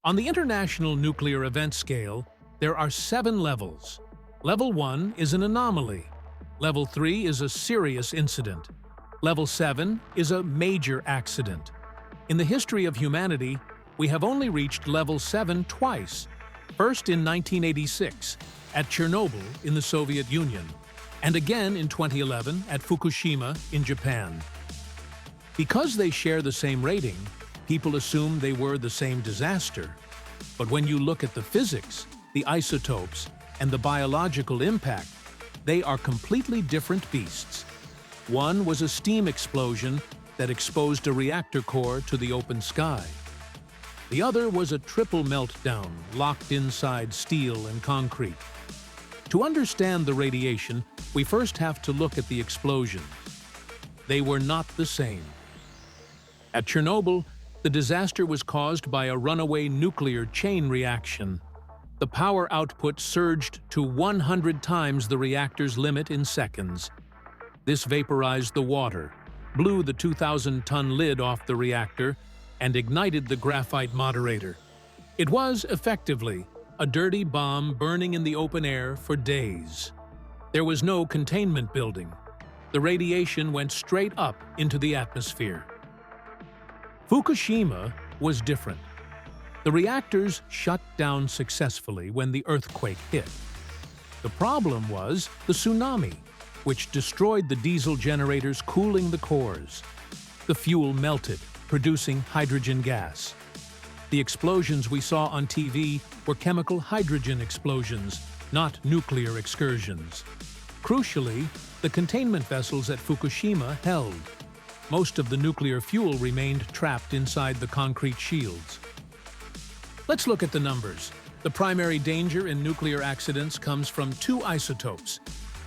On the International Nuclear Event Scale, there are 7 levels. Level 1 is an anomaly. Level 3 is a serious incident. Level 7 is a major accident. In the history of humanity, we have only reached Level 7 twice. First in 1986, at Chernobyl in the Soviet Union, and again in 2011 at Fukushima in Japan. Because they share the same rating, people assume they were the same disaster. But when you look at the physics, the isotopes, and the biological impact, they are completely different beasts. One was a steam explosion that exposed a reactor core to the open sky. The other was a triple meltdown locked inside steel and concrete. To understand the radiation, we first have to look at the explosions. They were not the same. At Chernobyl, the disaster was caused by a runaway nuclear chain reaction. The power output surged to 100 times the reactor's limit in seconds. This vaporized the water, blew the 2,000-ton lid off the reactor, and ignited the graphite moderator. It was, effectively, a dirty bomb burning in the open air for days. There was no containment building. The radiation went straight up into the atmosphere. Fukushima was different. The reactors shut down successfully when the earthquake hit. The problem was the tsunami, which destroyed the diesel generators cooling the cores. The fuel melted, producing hydrogen gas. The explosions we saw on TV were chemical hydrogen explosions, not nuclear excursions. Crucially, the containment vessels at Fukushima held. Most of the nuclear fuel remained trapped inside the concrete shields. Let's look at the numbers. The primary danger in nuclear accidents comes from 2 isotopes,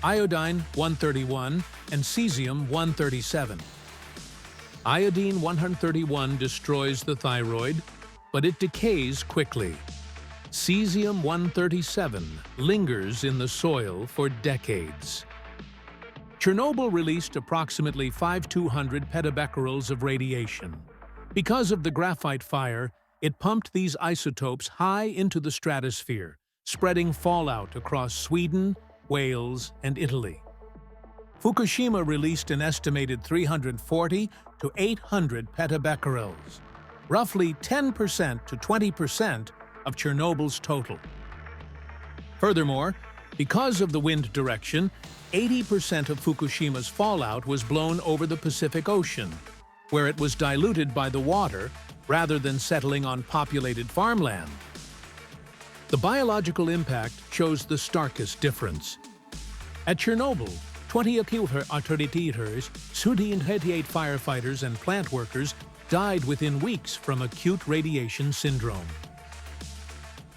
iodine-131 and cesium-137. Iodine-131 destroys the thyroid, but it decays quickly. Cesium-137 lingers in the soil for decades. Chernobyl released approximately 5,200 petabecquerels of radiation. Because of the graphite fire, it pumped these isotopes high into the stratosphere, spreading fallout across Sweden, Wales, and Italy. Fukushima released an estimated 340 to 800 petabecquerels, roughly 10% to 20% of Chernobyl's total. Furthermore, because of the wind direction, 80% of Fukushima's fallout was blown over the Pacific Ocean, where it was diluted by the water rather than settling on populated farmland. The biological impact shows the starkest difference. At Chernobyl, 20 authorities, 138 firefighters and plant workers died within weeks from acute radiation syndrome.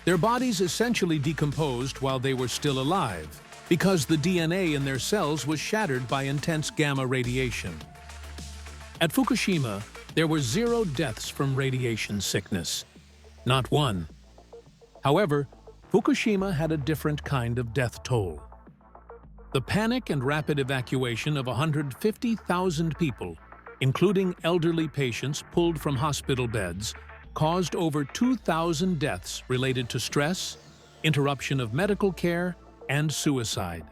Their bodies essentially decomposed while they were still alive, because the DNA in their cells was shattered by intense gamma radiation. At Fukushima, there were 0 deaths from radiation sickness. Not one. However, Fukushima had a different kind of death toll. The panic and rapid evacuation of 150,000 people, including elderly patients pulled from hospital beds, caused over 2,000 deaths related to stress, interruption of medical care, and suicide.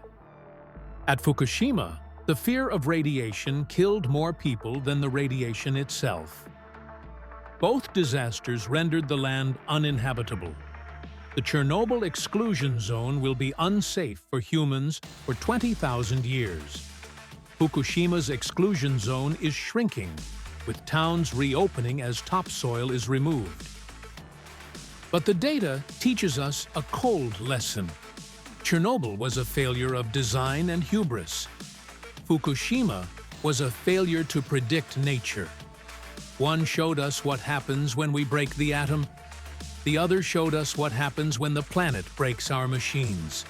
At Fukushima, the fear of radiation killed more people than the radiation itself. Both disasters rendered the land uninhabitable. The Chernobyl exclusion zone will be unsafe for humans for 20,000 years. Fukushima's exclusion zone is shrinking, with towns reopening as topsoil is removed. But the data teaches us a cold lesson. Chernobyl was a failure of design and hubris. Fukushima was a failure to predict nature. One showed us what happens when we break the atom. The other showed us what happens when the planet breaks our machines.